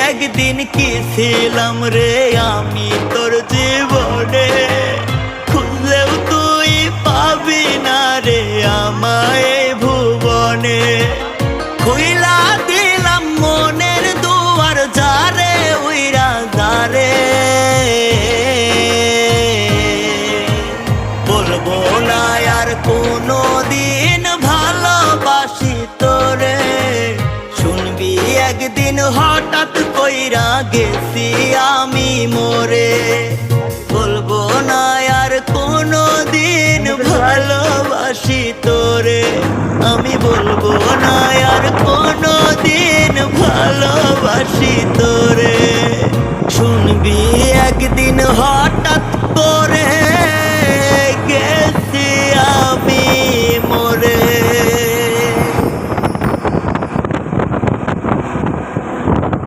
একদিন কি ছিলাম রে আমি তোর জীবনে, খুঁজলেও তুই পাবি না রে আমায় ভুবনে। খুইলা দিলাম মনের দুয়ার যারে উইরা যারে, বলবো না আর কোনো দিন ভালোবাসি তোরে। শুনবি একদিন হঠাৎ কইরা গেছি আমি মরে, বলবো না আর কোনো দিন ভালোবাসি তোরে। আমি বলবো না আর কোনো দিন ভালোবাসি তোরে। শুনবি একদিন হঠাৎ